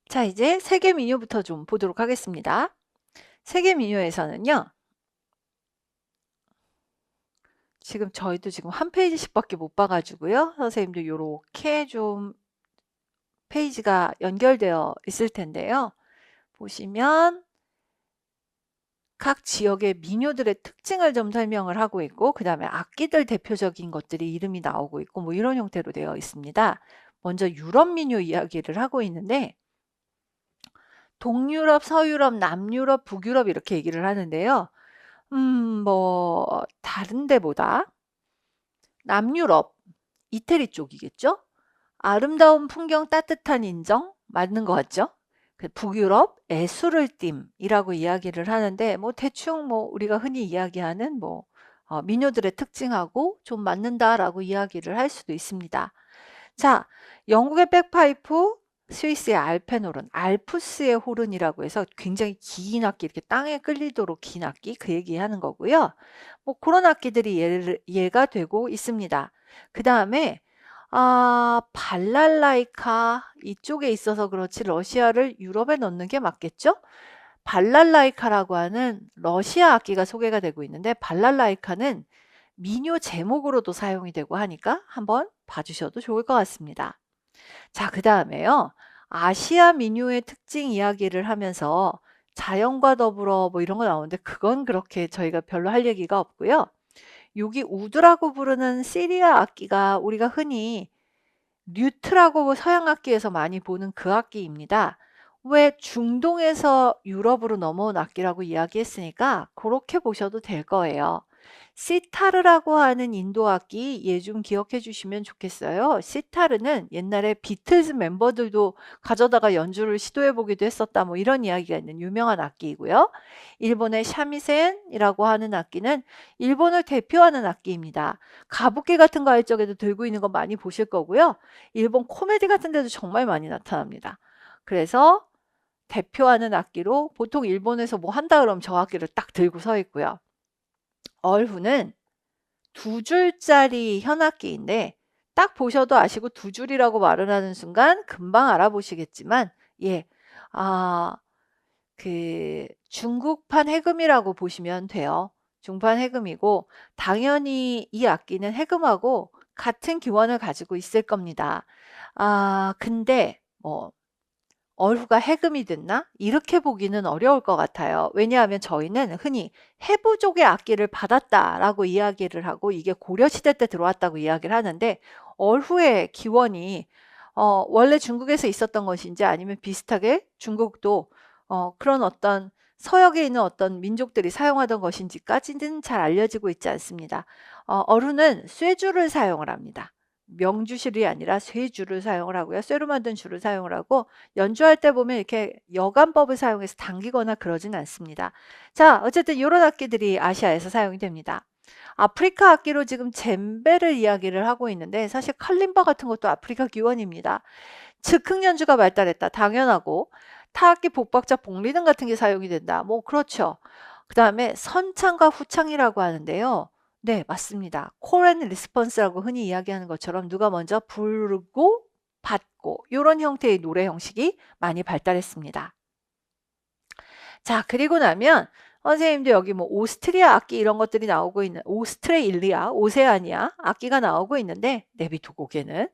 자, 이제 세계 민요부터 좀 보도록 하겠습니다. 세계 민요에서는요, 지금 저희도 지금 한 페이지씩밖에 못 봐가지고요. 선생님도 요렇게 좀 페이지가 연결되어 있을 텐데요. 보시면 각 지역의 민요들의 특징을 좀 설명을 하고 있고, 그 다음에 악기들 대표적인 것들이 이름이 나오고 있고, 뭐 이런 형태로 되어 있습니다. 먼저 유럽 민요 이야기를 하고 있는데, 동유럽, 서유럽, 남유럽, 북유럽 이렇게 얘기를 하는데요. 다른 데보다 남유럽, 이태리 쪽이겠죠? 아름다운 풍경, 따뜻한 인정? 맞는 것 같죠? 북유럽, 애수를 띨이라고 이야기를 하는데, 뭐, 대충 뭐, 우리가 흔히 이야기하는 민요들의 특징하고 좀 맞는다라고 이야기를 할 수도 있습니다. 자, 영국의 백파이프, 스위스의 알펜호른, 알프스의 호른이라고 해서 굉장히 긴 악기, 이렇게 땅에 끌리도록 긴 악기, 그 얘기하는 거고요. 뭐 그런 악기들이 예가 되고 있습니다. 그 다음에 발랄라이카 이쪽에 있어서 그렇지 러시아를 유럽에 넣는 게 맞겠죠? 발랄라이카라고 하는 러시아 악기가 소개가 되고 있는데 발랄라이카는 민요 제목으로도 사용이 되고 하니까 한번 봐주셔도 좋을 것 같습니다. 자, 그 다음에요. 아시아 민요의 특징 이야기를 하면서 자연과 더불어 뭐 이런 거 나오는데 그건 그렇게 저희가 별로 할 얘기가 없고요. 여기 우드라고 부르는 시리아 악기가 우리가 흔히 류트라고 서양 악기에서 많이 보는 그 악기입니다. 왜 중동에서 유럽으로 넘어온 악기라고 이야기했으니까 그렇게 보셔도 될 거예요. 시타르라고 하는 인도 악기 얘 좀 기억해 주시면 좋겠어요. 시타르는 옛날에 비틀즈 멤버들도 가져다가 연주를 시도해 보기도 했었다 뭐 이런 이야기가 있는 유명한 악기이고요. 일본의 샤미센이라고 하는 악기는 일본을 대표하는 악기입니다. 가부키 같은 거 할 적에도 들고 있는 거 많이 보실 거고요. 일본 코미디 같은 데도 정말 많이 나타납니다. 그래서 대표하는 악기로 보통 일본에서 뭐 한다 그러면 저 악기를 딱 들고 서 있고요. 얼후는 두 줄짜리 현악기인데 딱 보셔도 아시고 두 줄이라고 말을 하는 순간 금방 알아보시겠지만 예, 아, 중국판 해금이라고 보시면 돼요. 중판 해금이고 당연히 이 악기는 해금하고 같은 기원을 가지고 있을 겁니다. 근데 뭐 얼후가 해금이 됐나? 이렇게 보기는 어려울 것 같아요. 왜냐하면 저희는 흔히 해부족의 악기를 받았다라고 이야기를 하고 이게 고려시대 때 들어왔다고 이야기를 하는데 얼후의 기원이 원래 중국에서 있었던 것인지 아니면 비슷하게 중국도 그런 어떤 서역에 있는 어떤 민족들이 사용하던 것인지까지는 잘 알려지고 있지 않습니다. 얼후는 쇠줄을 사용을 합니다. 명주실이 아니라 쇠줄을 사용을 하고요. 쇠로 만든 줄을 사용을 하고 연주할 때 보면 이렇게 여간법을 사용해서 당기거나 그러진 않습니다. 자, 어쨌든 이런 악기들이 아시아에서 사용이 됩니다. 아프리카 악기로 지금 젬베를 이야기를 하고 있는데 사실 칼림바 같은 것도 아프리카 기원입니다. 즉흥 연주가 발달했다. 당연하고 타악기, 복박자, 복리등 같은 게 사용이 된다. 뭐 그렇죠. 그 다음에 선창과 후창이라고 하는데요. 네, 맞습니다. 콜 앤 리스폰스라고 흔히 이야기하는 것처럼 누가 먼저 부르고 받고 이런 형태의 노래 형식이 많이 발달했습니다. 자, 그리고 나면 선생님도 여기 뭐 오스트리아 악기 이런 것들이 나오고 있는 오스트레일리아, 오세아니아 악기가 나오고 있는데 내비두고 걔는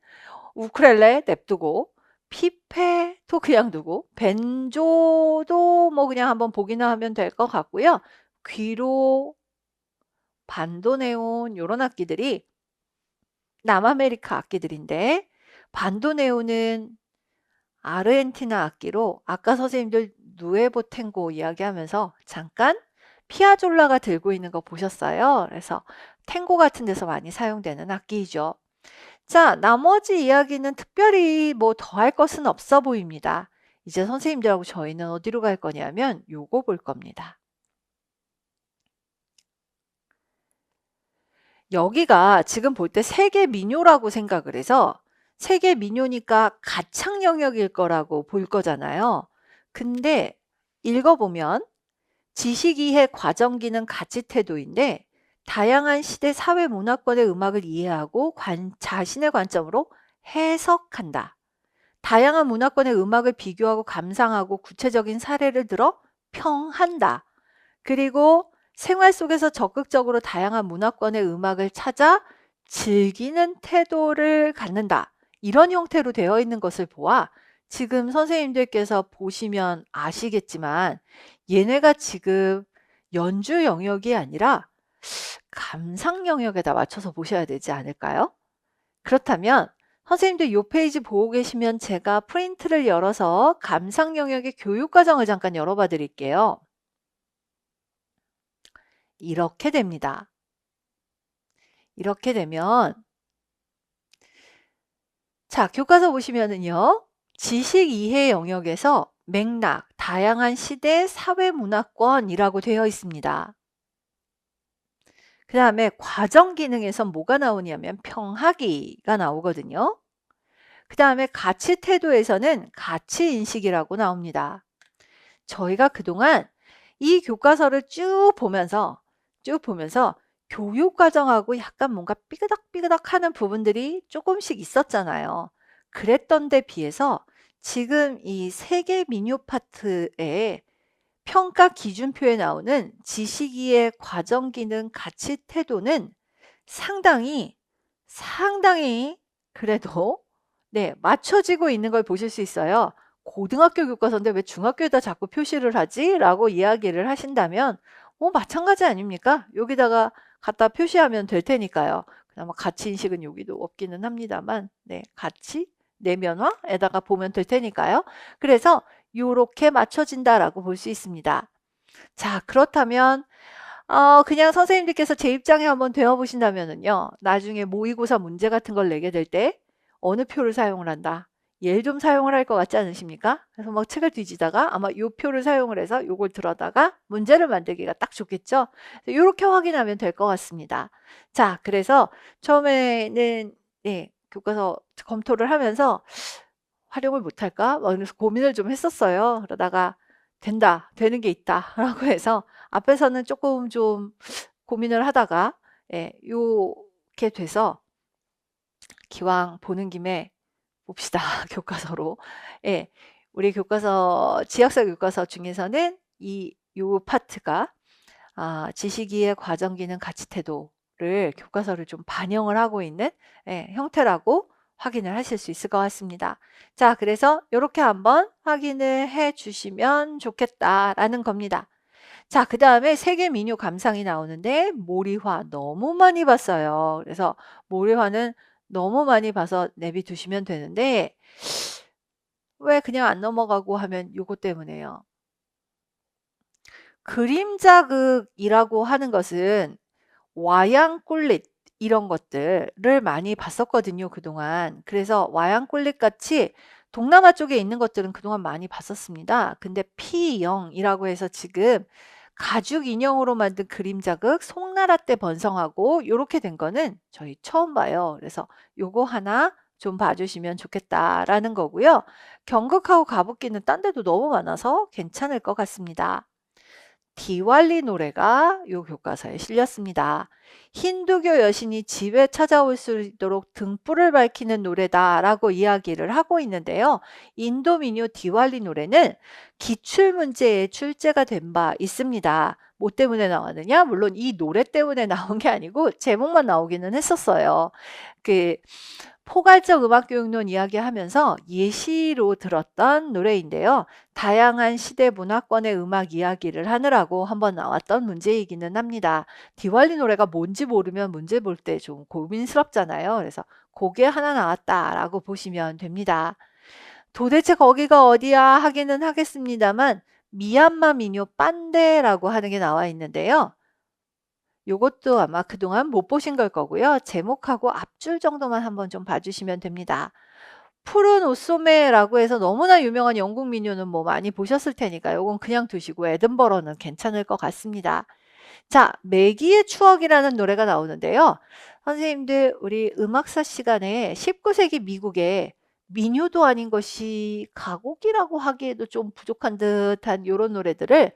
우쿨렐레 냅두고 피페도 그냥 두고 벤조도 뭐 그냥 한번 보기나 하면 될 것 같고요. 귀로 반도네온 이런 악기들이 남아메리카 악기들인데 반도네온은 아르헨티나 악기로 아까 선생님들 누에보 탱고 이야기하면서 잠깐 피아졸라가 들고 있는 거 보셨어요? 그래서 탱고 같은 데서 많이 사용되는 악기이죠. 자, 나머지 이야기는 특별히 뭐 더 할 것은 없어 보입니다. 이제 선생님들하고 저희는 어디로 갈 거냐면 요거 볼 겁니다. 여기가 지금 볼 때 세계 민요라고 생각을 해서 세계 민요니까 가창 영역일 거라고 볼 거잖아요. 근데 읽어보면 지식이해 과정기는 가치 태도인데 다양한 시대 사회 문화권의 음악을 이해하고 자신의 관점으로 해석한다. 다양한 문화권의 음악을 비교하고 감상하고 구체적인 사례를 들어 평한다. 그리고 생활 속에서 적극적으로 다양한 문화권의 음악을 찾아 즐기는 태도를 갖는다. 이런 형태로 되어 있는 것을 보아 지금 선생님들께서 보시면 아시겠지만 얘네가 지금 연주 영역이 아니라 감상 영역에다 맞춰서 보셔야 되지 않을까요? 그렇다면 선생님들 이 페이지 보고 계시면 제가 프린트를 열어서 감상 영역의 교육 과정을 잠깐 열어봐 드릴게요. 이렇게 됩니다. 이렇게 되면 자, 교과서 보시면은요. 지식 이해 영역에서 맥락, 다양한 시대, 사회 문화권이라고 되어 있습니다. 그 다음에 과정 기능에선 뭐가 나오냐면 평하기가 나오거든요. 그 다음에 가치 태도에서는 가치 인식이라고 나옵니다. 저희가 그동안 이 교과서를 쭉 보면서 교육 과정하고 약간 뭔가 삐그덕삐그덕 하는 부분들이 조금씩 있었잖아요. 그랬던 데 비해서 지금 이 세계 민요 파트에 평가 기준표에 나오는 지식이해 과정 기능 가치 태도는 상당히 그래도 네, 맞춰지고 있는 걸 보실 수 있어요. 고등학교 교과서인데 왜 중학교에다 자꾸 표시를 하지? 라고 이야기를 하신다면 마찬가지 아닙니까? 여기다가 갖다 표시하면 될 테니까요. 그나마 가치 인식은 여기도 없기는 합니다만 네, 가치 내면화에다가 보면 될 테니까요. 그래서 요렇게 맞춰진다라고 볼 수 있습니다. 자, 그렇다면 그냥 선생님들께서 제 입장에 한번 되어 보신다면은요. 나중에 모의고사 문제 같은 걸 내게 될 때 어느 표를 사용을 한다. 얘 좀 사용을 할 것 같지 않으십니까? 그래서 막 책을 뒤지다가 아마 요 표를 사용을 해서 요걸 들어다가 문제를 만들기가 딱 좋겠죠. 이렇게 확인하면 될 것 같습니다. 자, 그래서 처음에는 네, 교과서 검토를 하면서 활용을 못할까? 막 그래서 고민을 좀 했었어요. 그러다가 된다, 되는 게 있다 라고 해서 앞에서는 조금 좀 고민을 하다가 예, 요렇게 돼서 기왕 보는 김에 봅시다. 교과서로. 예, 우리 교과서 지역사 교과서 중에서는 요 파트가 지식이해 과정기능 가치태도를 교과서를 좀 반영을 하고 있는 예, 형태라고 확인을 하실 수 있을 것 같습니다. 자, 그래서 이렇게 한번 확인을 해 주시면 좋겠다라는 겁니다. 자, 그 다음에 세계 민요 감상이 나오는데 몰입화 너무 많이 봤어요. 그래서 몰입화는 너무 많이 봐서 내비두시면 되는데 왜 그냥 안 넘어가고 하면 요거 때문에요. 그림 자극이라고 하는 것은 와양꿀릿 이런 것들을 많이 봤었거든요, 그동안. 그래서 와양꿀릿 같이 동남아 쪽에 있는 것들은 그동안 많이 봤었습니다. 근데 P0이라고 해서 지금 가죽 인형으로 만든 그림 자극, 송나라 때 번성하고 요렇게 된 거는 저희 처음 봐요. 그래서 요거 하나 좀 봐주시면 좋겠다라는 거고요. 경극하고 가부키는 딴 데도 너무 많아서 괜찮을 것 같습니다. 디왈리 노래가 요 교과서에 실렸습니다. 힌두교 여신이 집에 찾아올 수 있도록 등불을 밝히는 노래다라고 이야기를 하고 있는데요. 인도 민요 디왈리 노래는 기출문제에 출제가 된 바 있습니다. 뭐 때문에 나왔느냐? 물론 이 노래 때문에 나온 게 아니고 제목만 나오기는 했었어요. 그 포괄적 음악교육론 이야기하면서 예시로 들었던 노래인데요. 다양한 시대 문화권의 음악 이야기를 하느라고 한번 나왔던 문제이기는 합니다. 디왈리 노래가 뭔지 모르면 문제 볼 때 좀 고민스럽잖아요. 그래서 그게 하나 나왔다라고 보시면 됩니다. 도대체 거기가 어디야 하기는 하겠습니다만 미얀마 민요 빤데라고 하는 게 나와 있는데요. 요것도 아마 그동안 못 보신 걸 거고요. 제목하고 앞줄 정도만 한번 좀 봐주시면 됩니다. 푸른 옷소매라고 해서 너무나 유명한 영국 민요는 뭐 많이 보셨을 테니까 요건 그냥 두시고 에든버러는 괜찮을 것 같습니다. 자, 매기의 추억이라는 노래가 나오는데요. 선생님들 우리 음악사 시간에 19세기 미국에 민요도 아닌 것이 가곡이라고 하기에도 좀 부족한 듯한 요런 노래들을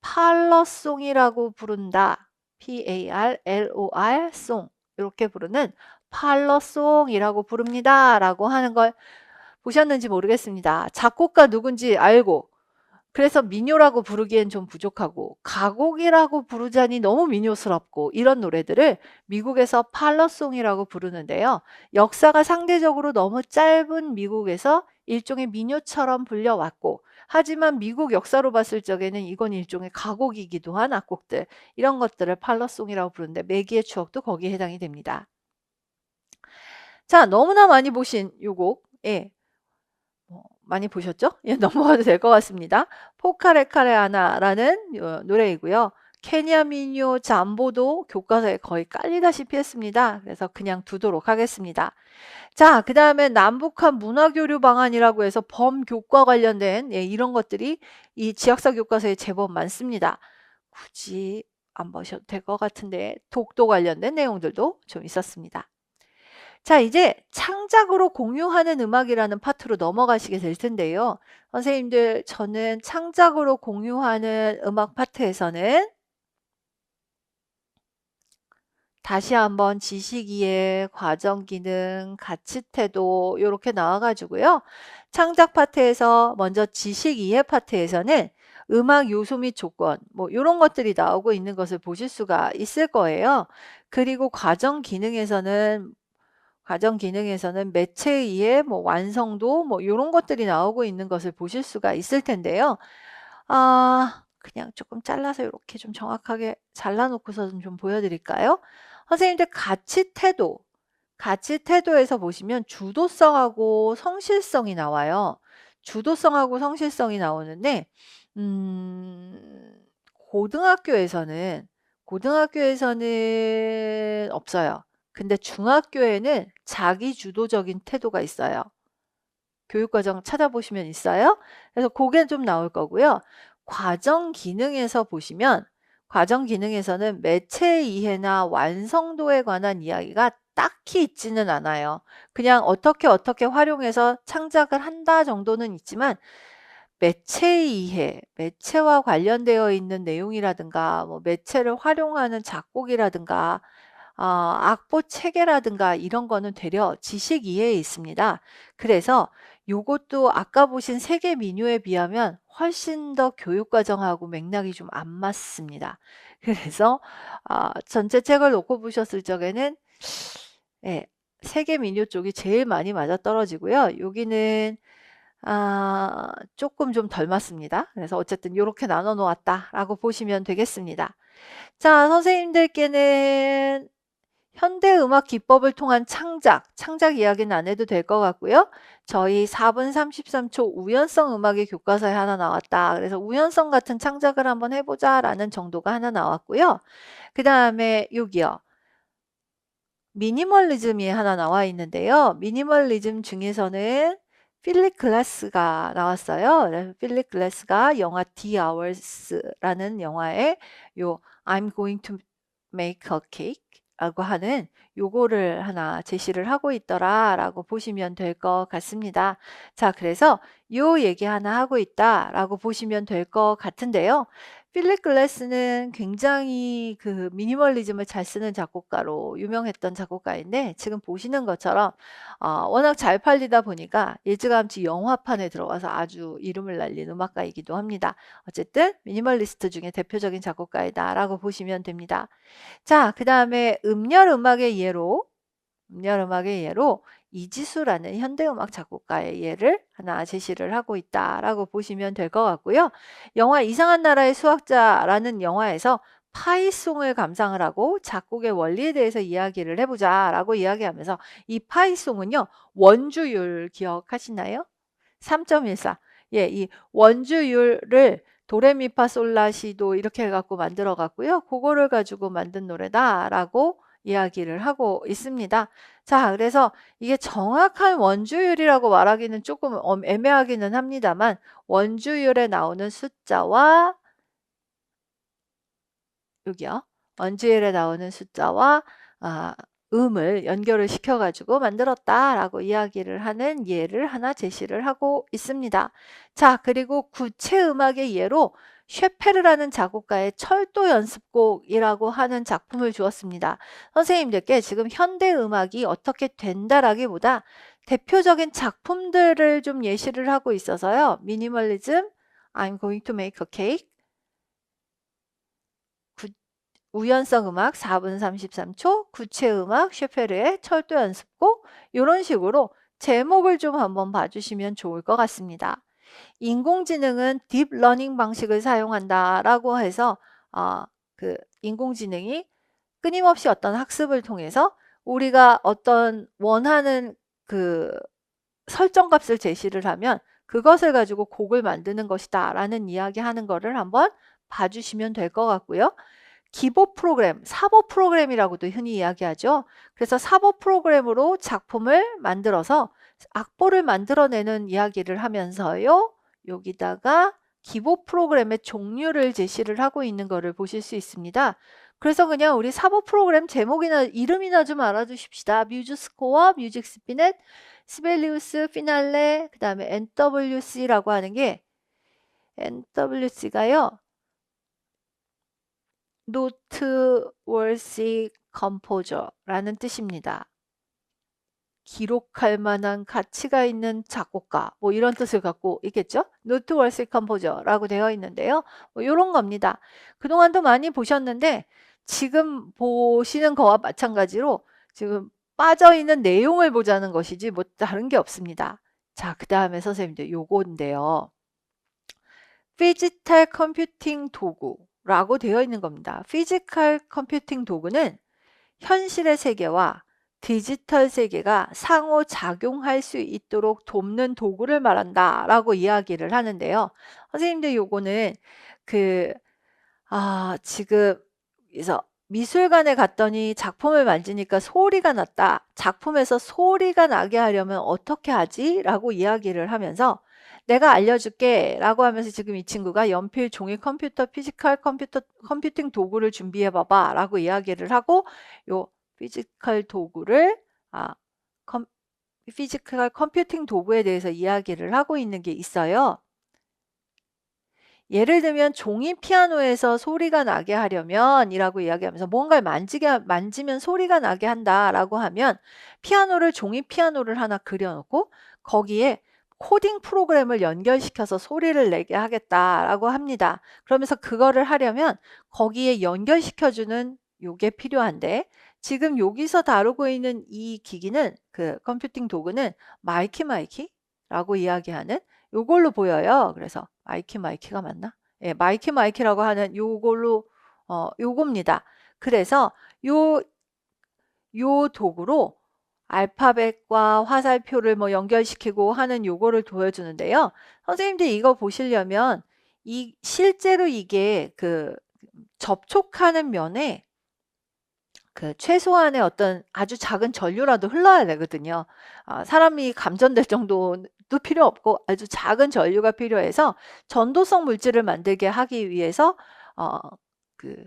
팔러송이라고 부른다. P-A-R-L-O-R 송 이렇게 부르는 팔러송이라고 부릅니다. 라고 하는 걸 보셨는지 모르겠습니다. 작곡가 누군지 알고 그래서 민요라고 부르기엔 좀 부족하고 가곡이라고 부르자니 너무 민요스럽고 이런 노래들을 미국에서 팔러송이라고 부르는데요. 역사가 상대적으로 너무 짧은 미국에서 일종의 민요처럼 불려왔고 하지만 미국 역사로 봤을 적에는 이건 일종의 가곡이기도 한 악곡들 이런 것들을 팔러송이라고 부르는데 매기의 추억도 거기에 해당이 됩니다. 자, 너무나 많이 보신 요 곡. 예. 많이 보셨죠? 예, 넘어가도 될 것 같습니다. 포카레카레아나라는 노래이고요. 케냐 민요 잠보도 교과서에 거의 깔리다시피 했습니다. 그래서 그냥 두도록 하겠습니다. 자, 그 다음에 남북한 문화교류 방안이라고 해서 범교과 관련된 이런 것들이 이 지역사 교과서에 제법 많습니다. 굳이 안 보셔도 될 것 같은데 독도 관련된 내용들도 좀 있었습니다. 자, 이제 창작으로 공유하는 음악이라는 파트로 넘어가시게 될 텐데요. 선생님들, 저는 창작으로 공유하는 음악 파트에서는 다시 한번 지식이해, 과정기능, 가치태도 이렇게 나와가지고요. 창작 파트에서 먼저 지식이해 파트에서는 음악 요소 및 조건 뭐 이런 것들이 나오고 있는 것을 보실 수가 있을 거예요. 그리고 과정기능에서는 매체에 의해 뭐 완성도 뭐 이런 것들이 나오고 있는 것을 보실 수가 있을 텐데요. 그냥 조금 잘라서 이렇게 좀 정확하게 잘라놓고서 좀 보여드릴까요? 선생님들 가치 태도에서 보시면 주도성하고 성실성이 나와요. 주도성하고 성실성이 나오는데 고등학교에서는 없어요. 근데 중학교에는 자기주도적인 태도가 있어요. 교육과정 찾아보시면 있어요. 그래서 그게 좀 나올 거고요. 과정기능에서는 매체 이해나 완성도에 관한 이야기가 딱히 있지는 않아요. 그냥 어떻게 활용해서 창작을 한다 정도는 있지만 매체 이해, 매체와 관련되어 있는 내용이라든가 뭐 매체를 활용하는 작곡이라든가 악보 체계라든가 이런 거는 되려 지식 이해에 있습니다. 그래서 요것도 아까 보신 세계 민요에 비하면 훨씬 더 교육과정하고 맥락이 좀 안 맞습니다. 그래서 전체 책을 놓고 보셨을 적에는 예, 세계 민요 쪽이 제일 많이 맞아떨어지고요. 여기는 조금 좀 덜 맞습니다. 그래서 어쨌든 이렇게 나눠 놓았다라고 보시면 되겠습니다. 자, 선생님들께는 현대음악 기법을 통한 창작 이야기는 안 해도 될 것 같고요. 저희 4분 33초 우연성 음악의 교과서에 하나 나왔다. 그래서 우연성 같은 창작을 한번 해보자 라는 정도가 하나 나왔고요. 그 다음에 여기요. 미니멀리즘이 하나 나와 있는데요. 미니멀리즘 중에서는 필립 글라스가 나왔어요. 필립 글라스가 영화 The Hours라는 영화에 요 I'm going to make a cake 라고 하는 요거를 하나 제시를 하고 있더라 라고 보시면 될 것 같습니다. 자, 그래서 요 얘기 하나 하고 있다 라고 보시면 될 것 같은데요. 필립 글래스는 굉장히 그 미니멀리즘을 잘 쓰는 작곡가로 유명했던 작곡가인데 지금 보시는 것처럼 워낙 잘 팔리다 보니까 일찌감치 영화판에 들어와서 아주 이름을 날린 음악가이기도 합니다. 어쨌든 미니멀리스트 중에 대표적인 작곡가이다 라고 보시면 됩니다. 자, 그 다음에 음열음악의 예로 이지수라는 현대음악 작곡가의 예를 하나 제시를 하고 있다라고 보시면 될 것 같고요. 영화 이상한 나라의 수학자라는 영화에서 파이송을 감상을 하고 작곡의 원리에 대해서 이야기를 해보자라고 이야기하면서 이 파이송은요. 원주율 기억하시나요? 3.14. 예, 이 원주율을 도레미파솔라시도 이렇게 해갖고 만들어 갔고요. 그거를 가지고 만든 노래다라고 이야기를 하고 있습니다. 자, 그래서 이게 정확한 원주율이라고 말하기는 조금 애매하기는 합니다만 원주율에 나오는 숫자와 여기요. 원주율에 나오는 숫자와 음을 연결을 시켜가지고 만들었다라고 이야기를 하는 예를 하나 제시를 하고 있습니다. 자, 그리고 구체 음악의 예로 셰페르라는 작곡가의 철도 연습곡이라고 하는 작품을 주었습니다. 선생님들께 지금 현대 음악이 어떻게 된다라기보다 대표적인 작품들을 좀 예시를 하고 있어서요. 미니멀리즘, I'm going to make a cake, 우연성 음악 4분 33초, 구체 음악 셰페르의 철도 연습곡 이런 식으로 제목을 좀 한번 봐주시면 좋을 것 같습니다. 인공지능은 딥러닝 방식을 사용한다라고 해서 그 인공지능이 끊임없이 어떤 학습을 통해서 우리가 어떤 원하는 그 설정 값을 제시를 하면 그것을 가지고 곡을 만드는 것이다 라는 이야기 하는 거를 한번 봐주시면 될 것 같고요. 기보 프로그램, 사보 프로그램이라고도 흔히 이야기하죠. 그래서 사보 프로그램으로 작품을 만들어서 악보를 만들어내는 이야기를 하면서요. 여기다가 기보 프로그램의 종류를 제시를 하고 있는 것을 보실 수 있습니다. 그래서 그냥 우리 사보 프로그램 제목이나 이름이나 좀 알아두십시다. 뮤즈 스코어, 뮤직 스피넷, 시벨리우스, 피날레, 그 다음에 NWC라고 하는 게 NWC가요. Noteworthy Composer라는 뜻입니다. 기록할 만한 가치가 있는 작곡가 뭐 이런 뜻을 갖고 있겠죠. Noteworthy Composer라고 되어 있는데요. 뭐 이런 겁니다. 그동안도 많이 보셨는데 지금 보시는 거와 마찬가지로 지금 빠져있는 내용을 보자는 것이지 뭐 다른 게 없습니다. 자, 그 다음에 선생님들 요건데요. 피지컬 컴퓨팅 도구라고 되어 있는 겁니다. 피지컬 컴퓨팅 도구는 현실의 세계와 디지털 세계가 상호작용할 수 있도록 돕는 도구를 말한다 라고 이야기를 하는데요. 선생님들 요거는 지금 그래서 미술관에 갔더니 작품을 만지니까 소리가 났다. 작품에서 소리가 나게 하려면 어떻게 하지? 라고 이야기를 하면서 내가 알려줄게 라고 하면서 지금 이 친구가 연필, 종이, 컴퓨터, 피지컬 컴퓨팅 도구를 준비해 봐봐 라고 이야기를 하고 요 피지컬 도구를 피지컬 컴퓨팅 도구에 대해서 이야기를 하고 있는 게 있어요. 예를 들면 종이 피아노에서 소리가 나게 하려면 이라고 이야기하면서 뭔가를 만지면 소리가 나게 한다라고 하면 종이 피아노를 하나 그려놓고 거기에 코딩 프로그램을 연결시켜서 소리를 내게 하겠다라고 합니다. 그러면서 그거를 하려면 거기에 연결시켜주는 요게 필요한데 지금 여기서 다루고 있는 이 기기는 그 컴퓨팅 도구는 마이키라고 이야기하는 요걸로 보여요. 그래서 마이키가 맞나? 예, 마이키라고 하는 요걸로 요겁니다. 그래서 요 도구로 알파벳과 화살표를 뭐 연결시키고 하는 요거를 보여주는데요. 선생님들 이거 보시려면 실제로 이게 그 접촉하는 면에 그 최소한의 어떤 아주 작은 전류라도 흘러야 되거든요. 사람이 감전될 정도도 필요 없고 아주 작은 전류가 필요해서 전도성 물질을 만들게 하기 위해서 그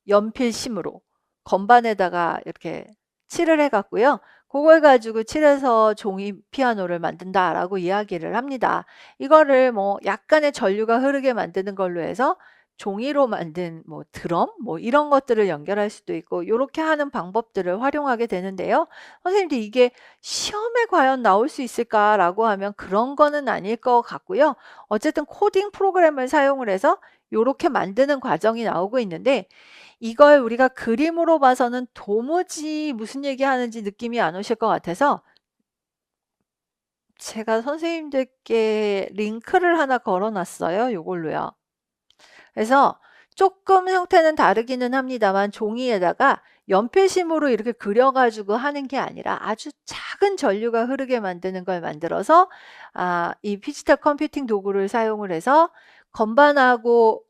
연필심으로 건반에다가 이렇게 칠을 해갖고요. 그걸 가지고 칠해서 종이 피아노를 만든다라고 이야기를 합니다. 이거를 뭐 약간의 전류가 흐르게 만드는 걸로 해서 종이로 만든 뭐 드럼 뭐 이런 것들을 연결할 수도 있고 이렇게 하는 방법들을 활용하게 되는데요. 선생님들 이게 시험에 과연 나올 수 있을까라고 하면 그런 거는 아닐 것 같고요. 어쨌든 코딩 프로그램을 사용을 해서 이렇게 만드는 과정이 나오고 있는데 이걸 우리가 그림으로 봐서는 도무지 무슨 얘기하는지 느낌이 안 오실 것 같아서 제가 선생님들께 링크를 하나 걸어놨어요. 이걸로요. 그래서 조금 형태는 다르기는 합니다만 종이에다가 연필심으로 이렇게 그려가지고 하는 게 아니라 아주 작은 전류가 흐르게 만드는 걸 만들어서 이 디지털 컴퓨팅 도구를 사용을 해서 건반하고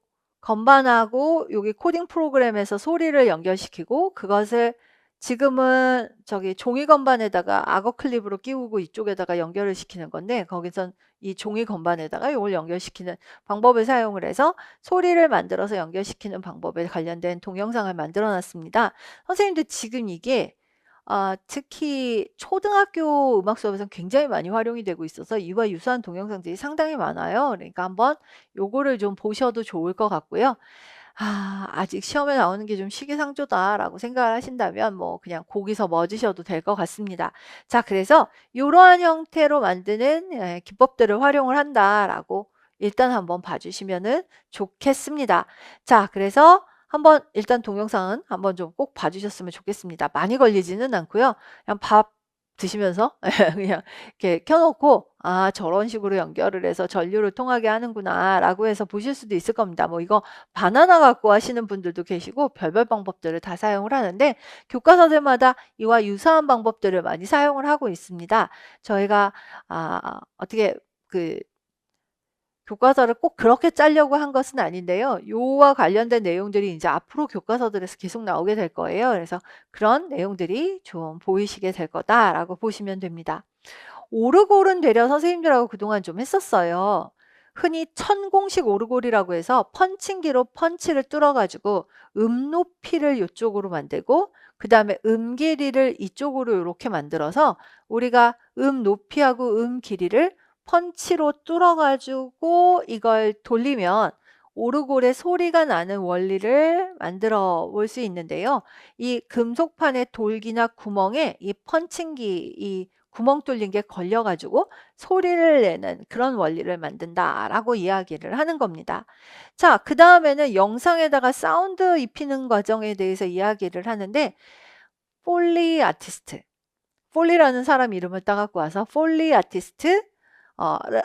여기 코딩 프로그램에서 소리를 연결시키고 그것을 지금은 저기 종이 건반에다가 악어 클립으로 끼우고 이쪽에다가 연결을 시키는 건데 거기선 이 종이 건반에다가 이걸 연결시키는 방법을 사용을 해서 소리를 만들어서 연결시키는 방법에 관련된 동영상을 만들어 놨습니다. 선생님들 지금 이게 특히 초등학교 음악 수업에서는 굉장히 많이 활용이 되고 있어서 이와 유사한 동영상들이 상당히 많아요. 그러니까 한번 요거를 좀 보셔도 좋을 것 같고요. 아직 시험에 나오는 게 좀 시기상조다라고 생각을 하신다면 뭐 그냥 거기서 멈으셔도 될 것 같습니다. 자, 그래서 이러한 형태로 만드는 기법들을 활용을 한다라고 일단 한번 봐주시면은 좋겠습니다. 자, 그래서 한번 일단 동영상은 한번 좀 꼭 봐주셨으면 좋겠습니다. 많이 걸리지는 않고요. 그냥 밥 드시면서 그냥 이렇게 켜놓고 저런 식으로 연결을 해서 전류를 통하게 하는구나 라고 해서 보실 수도 있을 겁니다. 뭐 이거 바나나 갖고 하시는 분들도 계시고 별별 방법들을 다 사용을 하는데 교과서들마다 이와 유사한 방법들을 많이 사용을 하고 있습니다. 저희가 어떻게 교과서를 꼭 그렇게 짜려고 한 것은 아닌데요. 요와 관련된 내용들이 이제 앞으로 교과서들에서 계속 나오게 될 거예요. 그래서 그런 내용들이 좀 보이시게 될 거다라고 보시면 됩니다. 오르골은 되려 선생님들하고 그동안 좀 했었어요. 흔히 천공식 오르골이라고 해서 펀칭기로 펀치를 뚫어가지고 높이를 이쪽으로 만들고 그 다음에 길이를 이쪽으로 이렇게 만들어서 우리가 높이하고 길이를 펀치로 뚫어가지고 이걸 돌리면 오르골의 소리가 나는 원리를 만들어 볼 수 있는데요. 이 금속판의 돌기나 구멍에 이 펀칭기, 이 구멍 뚫린 게 걸려가지고 소리를 내는 그런 원리를 만든다라고 이야기를 하는 겁니다. 자, 그 다음에는 영상에다가 사운드 입히는 과정에 대해서 이야기를 하는데 폴리 아티스트, 폴리라는 사람 이름을 따갖고 와서 폴리 아티스트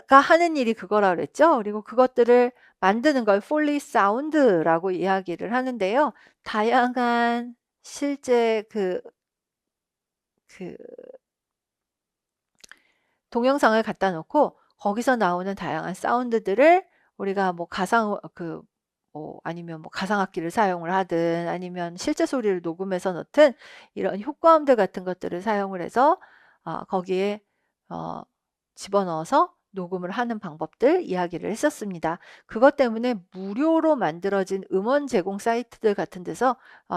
가 하는 일이 그거라 그랬죠. 그리고 그것들을 만드는 걸 폴리 사운드라고 이야기를 하는데요. 다양한 실제 그 동영상을 갖다 놓고 거기서 나오는 다양한 사운드들을 우리가 뭐 아니면 뭐 가상악기를 사용을 하든 아니면 실제 소리를 녹음해서 넣든 이런 효과음들 같은 것들을 사용을 해서 거기에 집어넣어서 녹음을 하는 방법들 이야기를 했었습니다. 그것 때문에 무료로 만들어진 음원 제공 사이트들 같은 데서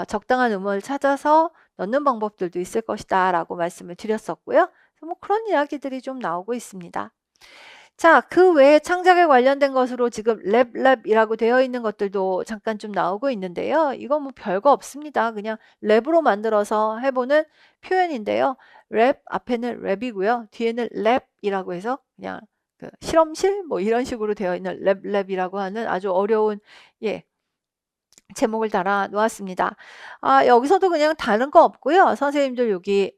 적당한 음원을 찾아서 넣는 방법들도 있을 것이다 라고 말씀을 드렸었고요. 뭐 그런 이야기들이 좀 나오고 있습니다. 자, 그 외에 창작에 관련된 것으로 지금 랩이라고 되어 있는 것들도 잠깐 좀 나오고 있는데요. 이건 뭐 별거 없습니다. 그냥 랩으로 만들어서 해보는 표현인데요. 랩 앞에는 랩이고요. 뒤에는 랩이라고 해서 그냥 실험실 뭐 이런 식으로 되어 있는 랩이라고 하는 아주 어려운 제목을 달아 놓았습니다. 여기서도 그냥 다른 거 없고요. 선생님들 여기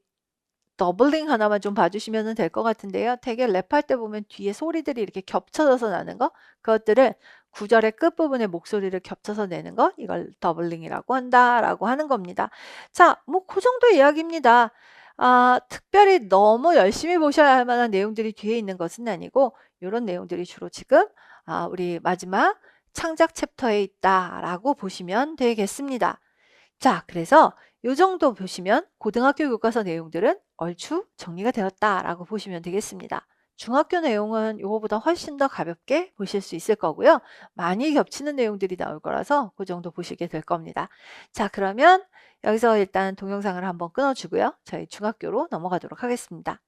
더블링 하나만 좀 봐주시면 될 것 같은데요. 되게 랩할 때 보면 뒤에 소리들이 이렇게 겹쳐져서 나는 거, 그것들을 구절의 끝부분에 목소리를 겹쳐서 내는 거, 이걸 더블링이라고 한다라고 하는 겁니다. 자, 뭐 그 정도 이야기입니다. 특별히 너무 열심히 보셔야 할 만한 내용들이 뒤에 있는 것은 아니고 이런 내용들이 주로 지금 우리 마지막 창작 챕터에 있다라고 보시면 되겠습니다. 자, 그래서 이 정도 보시면 고등학교 교과서 내용들은 얼추 정리가 되었다라고 보시면 되겠습니다. 중학교 내용은 이거보다 훨씬 더 가볍게 보실 수 있을 거고요. 많이 겹치는 내용들이 나올 거라서 그 정도 보시게 될 겁니다. 자, 그러면 여기서 일단 동영상을 한번 끊어주고요. 저희 중학교로 넘어가도록 하겠습니다.